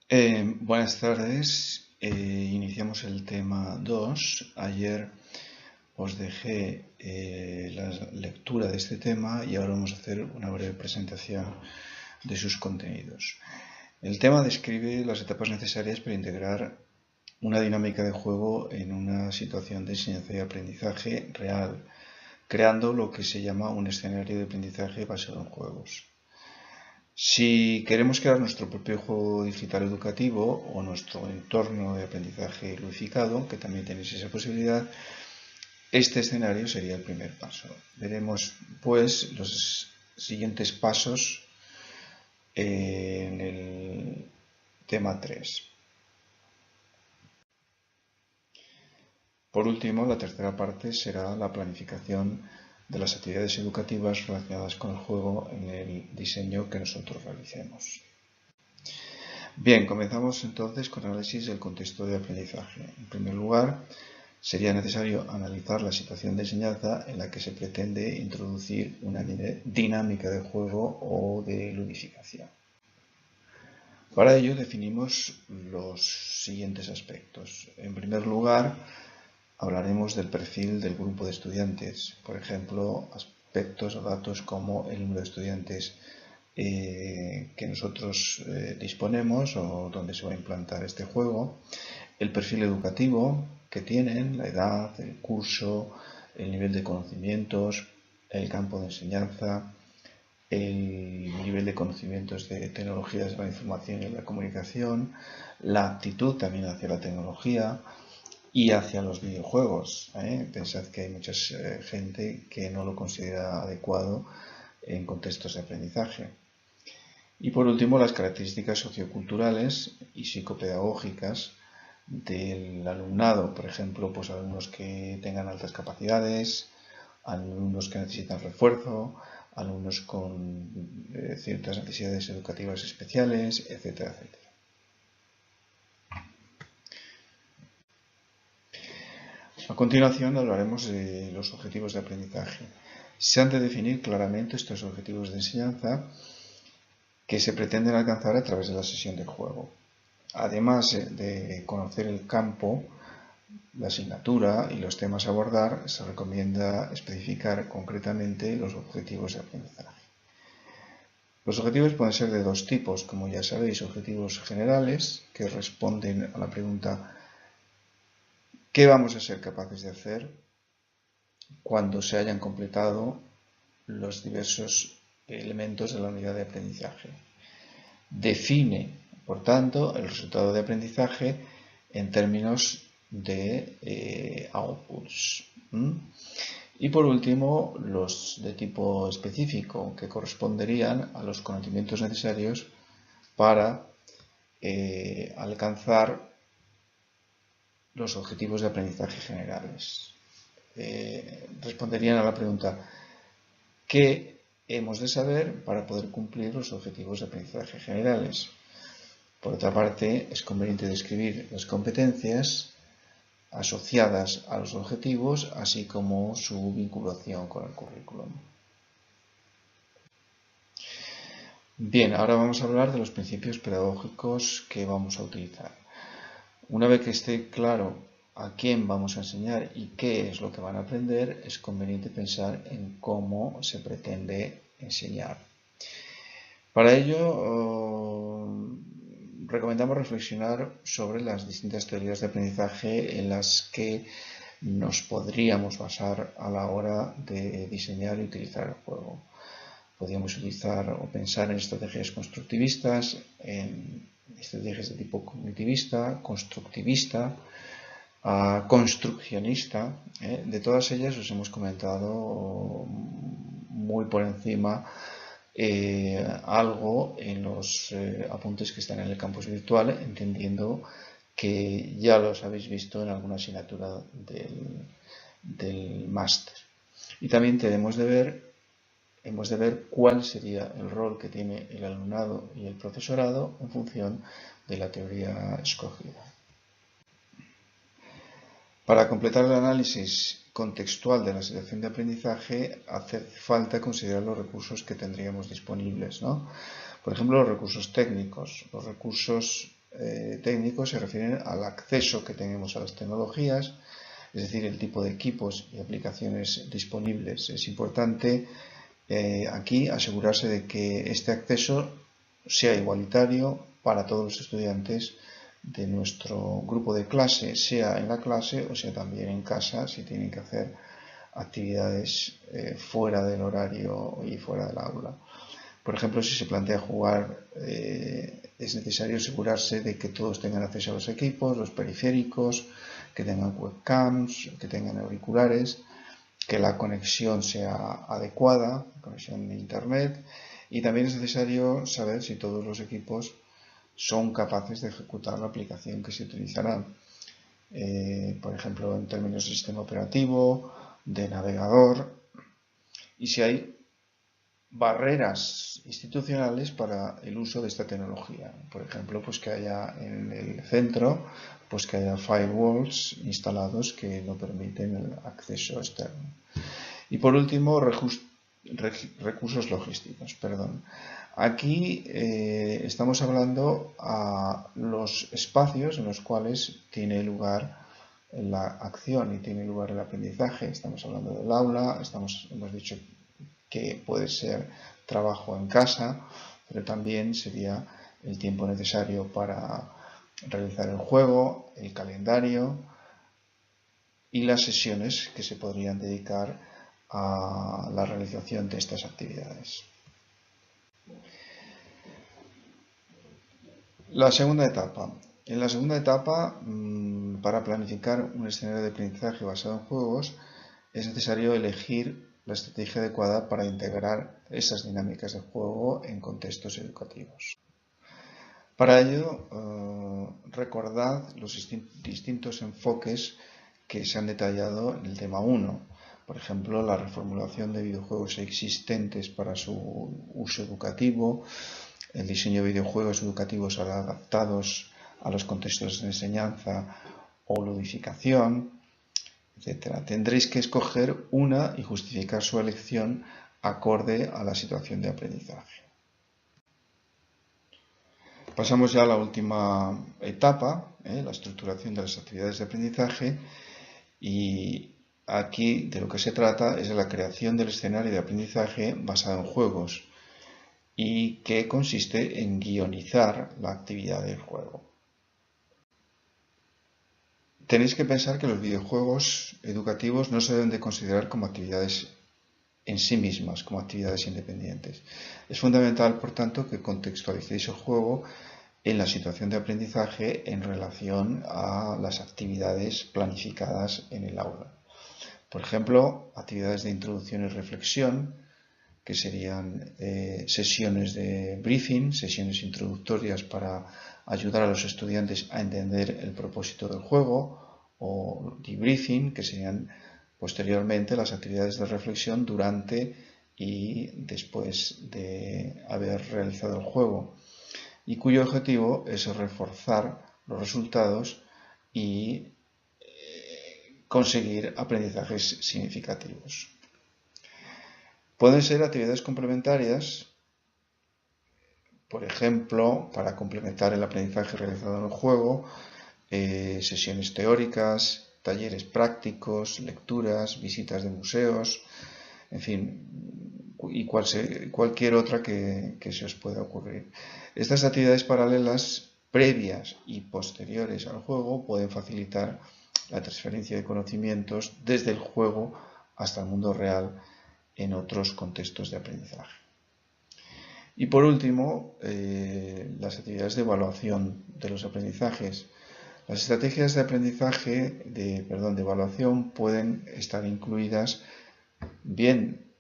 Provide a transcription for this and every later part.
Buenas tardes. Iniciamos el tema 2. Ayer os dejé la lectura de este tema y ahora vamos a hacer una breve presentación de sus contenidos. El tema describe las etapas necesarias para integrar una dinámica de juego en una situación de enseñanza y aprendizaje real, creando lo que se llama un escenario de aprendizaje basado en juegos. Si queremos crear nuestro propio juego digital educativo o nuestro entorno de aprendizaje ludificado, que también tenéis esa posibilidad, este escenario sería el primer paso. Veremos, pues, los siguientes pasos en el tema 3. Por último, la tercera parte será la planificación de las actividades educativas relacionadas con el juego en el diseño que nosotros realicemos. Bien, comenzamos entonces con análisis del contexto de aprendizaje. En primer lugar, sería necesario analizar la situación de enseñanza en la que se pretende introducir una dinámica de juego o de ludificación. Para ello definimos los siguientes aspectos. En primer lugar, hablaremos del perfil del grupo de estudiantes, por ejemplo, aspectos o datos como el número de estudiantes que nosotros disponemos o donde se va a implantar este juego, el perfil educativo que tienen, la edad, el curso, el nivel de conocimientos, el campo de enseñanza, el nivel de conocimientos de tecnologías de la información y la comunicación, la aptitud también hacia la tecnología y hacia los videojuegos. Pensad que hay mucha gente que no lo considera adecuado en contextos de aprendizaje. Y por último, las características socioculturales y psicopedagógicas del alumnado, por ejemplo, pues alumnos que tengan altas capacidades, alumnos que necesitan refuerzo, alumnos con ciertas necesidades educativas especiales, etcétera, etcétera. A continuación hablaremos de los objetivos de aprendizaje. Se han de definir claramente estos objetivos de enseñanza que se pretenden alcanzar a través de la sesión de juego. Además de conocer el campo, la asignatura y los temas a abordar, se recomienda especificar concretamente los objetivos de aprendizaje. Los objetivos pueden ser de dos tipos, como ya sabéis, objetivos generales, que responden a la pregunta ¿qué vamos a ser capaces de hacer cuando se hayan completado los diversos elementos de la unidad de aprendizaje? Define, por tanto, el resultado de aprendizaje en términos de outputs. Y por último, los de tipo específico, que corresponderían a los conocimientos necesarios para alcanzar los objetivos de aprendizaje generales. Responderían a la pregunta ¿qué hemos de saber para poder cumplir los objetivos de aprendizaje generales? Por otra parte, es conveniente describir las competencias asociadas a los objetivos, así como su vinculación con el currículum. Bien, ahora vamos a hablar de los principios pedagógicos que vamos a utilizar. Una vez que esté claro a quién vamos a enseñar y qué es lo que van a aprender, es conveniente pensar en cómo se pretende enseñar. Para ello, recomendamos reflexionar sobre las distintas teorías de aprendizaje en las que nos podríamos basar a la hora de diseñar y utilizar el juego. Podríamos utilizar o pensar en estrategias constructivistas, en estrategias de tipo cognitivista, constructivista, construccionista. De todas ellas os hemos comentado muy por encima algo en los apuntes que están en el campus virtual, entendiendo que ya los habéis visto en alguna asignatura del máster. Y también hemos de ver cuál sería el rol que tiene el alumnado y el profesorado en función de la teoría escogida. Para completar el análisis contextual de la situación de aprendizaje, hace falta considerar los recursos que tendríamos disponibles, ¿no? Por ejemplo, los recursos técnicos, los recursos técnicos se refieren al acceso que tenemos a las tecnologías, es decir, el tipo de equipos y aplicaciones disponibles. Es importante aquí asegurarse de que este acceso sea igualitario para todos los estudiantes de nuestro grupo de clase, sea en la clase o sea también en casa, si tienen que hacer actividades fuera del horario y fuera del aula. Por ejemplo, si se plantea jugar, es necesario asegurarse de que todos tengan acceso a los equipos, los periféricos, que tengan webcams, que tengan auriculares, que la conexión sea adecuada, conexión de internet, y también es necesario saber si todos los equipos son capaces de ejecutar la aplicación que se utilizará. Por ejemplo, en términos de sistema operativo, de navegador, y si hay barreras institucionales para el uso de esta tecnología. Por ejemplo, pues que haya en el centro, pues que haya firewalls instalados que no permiten el acceso externo. Y por último, recursos logísticos. Perdón. Aquí estamos hablando a los espacios en los cuales tiene lugar la acción y tiene lugar el aprendizaje. Estamos hablando del aula, hemos dicho que puede ser trabajo en casa, pero también sería el tiempo necesario para realizar el juego, el calendario y las sesiones que se podrían dedicar a la realización de estas actividades. La segunda etapa. En la segunda etapa, para planificar un escenario de aprendizaje basado en juegos, es necesario elegir la estrategia adecuada para integrar esas dinámicas de juego en contextos educativos. Para ello, recordad los distintos enfoques que se han detallado en el tema 1. Por ejemplo, la reformulación de videojuegos existentes para su uso educativo, el diseño de videojuegos educativos adaptados a los contextos de enseñanza o ludificación, etc. Tendréis que escoger una y justificar su elección acorde a la situación de aprendizaje. Pasamos ya a la última etapa, la estructuración de las actividades de aprendizaje, y aquí de lo que se trata es de la creación del escenario de aprendizaje basado en juegos y que consiste en guionizar la actividad del juego. Tenéis que pensar que los videojuegos educativos no se deben de considerar como actividades en sí mismas, como actividades independientes. Es fundamental, por tanto, que contextualicéis el juego en la situación de aprendizaje en relación a las actividades planificadas en el aula. Por ejemplo, actividades de introducción y reflexión, que serían sesiones de briefing, sesiones introductorias para ayudar a los estudiantes a entender el propósito del juego, o debriefing, que serían posteriormente las actividades de reflexión durante y después de haber realizado el juego, y cuyo objetivo es reforzar los resultados y conseguir aprendizajes significativos. Pueden ser actividades complementarias, por ejemplo, para complementar el aprendizaje realizado en el juego, sesiones teóricas, talleres prácticos, lecturas, visitas de museos, en fin, y cualquier otra que se os pueda ocurrir. Estas actividades paralelas, previas y posteriores al juego, pueden facilitar la transferencia de conocimientos desde el juego hasta el mundo real en otros contextos de aprendizaje. Y por último, las actividades de evaluación de los aprendizajes. Las estrategias de aprendizaje, de evaluación, pueden estar incluidas bien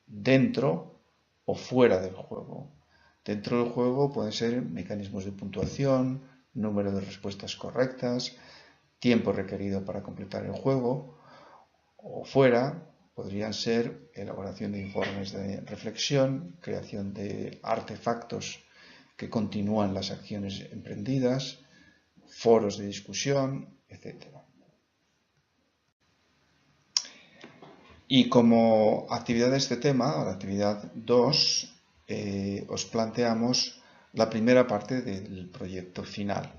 dentro o fuera del juego. Dentro del juego pueden ser mecanismos de puntuación, número de respuestas correctas, tiempo requerido para completar el juego, o fuera podrían ser elaboración de informes de reflexión, creación de artefactos que continúan las acciones emprendidas, foros de discusión, etc. Y como actividad de este tema, la actividad 2, os planteamos la primera parte del proyecto final.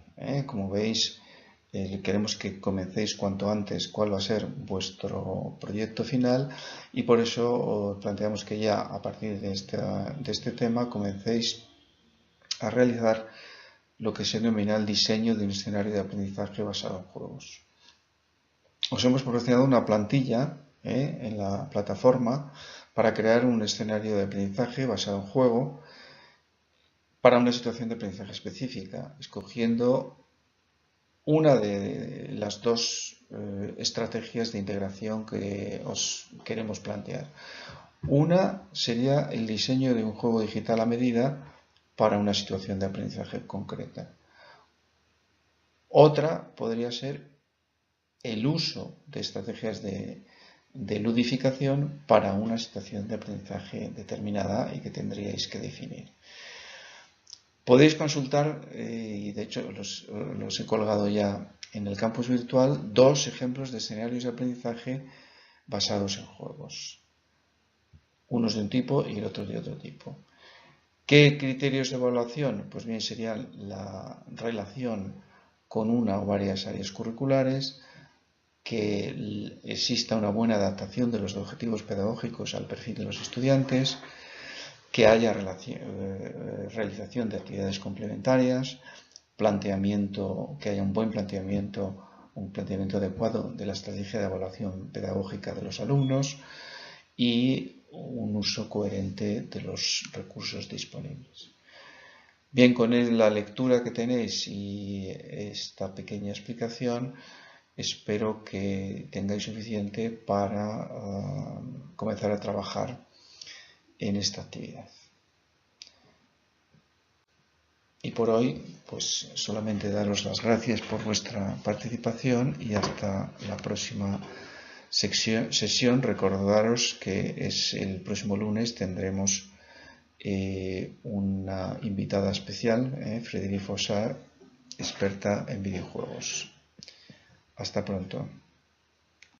Como veis, queremos que comencéis cuanto antes cuál va a ser vuestro proyecto final y por eso planteamos que ya a partir de este tema comencéis a realizar lo que se denomina el diseño de un escenario de aprendizaje basado en juegos. Os hemos proporcionado una plantilla en la plataforma para crear un escenario de aprendizaje basado en juego para una situación de aprendizaje específica, escogiendo una de las dos estrategias de integración que os queremos plantear. Una sería el diseño de un juego digital a medida para una situación de aprendizaje concreta. Otra podría ser el uso de estrategias de ludificación para una situación de aprendizaje determinada y que tendríais que definir. Podéis consultar, y de hecho los he colgado ya en el campus virtual, dos ejemplos de escenarios de aprendizaje basados en juegos. Unos de un tipo y el otro de otro tipo. ¿Qué criterios de evaluación? Pues bien, serían la relación con una o varias áreas curriculares, que exista una buena adaptación de los objetivos pedagógicos al perfil de los estudiantes, que haya realización de actividades complementarias, que haya un planteamiento adecuado de la estrategia de evaluación pedagógica de los alumnos y un uso coherente de los recursos disponibles. Bien, con la lectura que tenéis y esta pequeña explicación, espero que tengáis suficiente para comenzar a trabajar en esta actividad. Y por hoy, pues solamente daros las gracias por vuestra participación y hasta la próxima sesión. Recordaros que el próximo lunes tendremos una invitada especial, Frédérique Fossard, experta en videojuegos. Hasta pronto.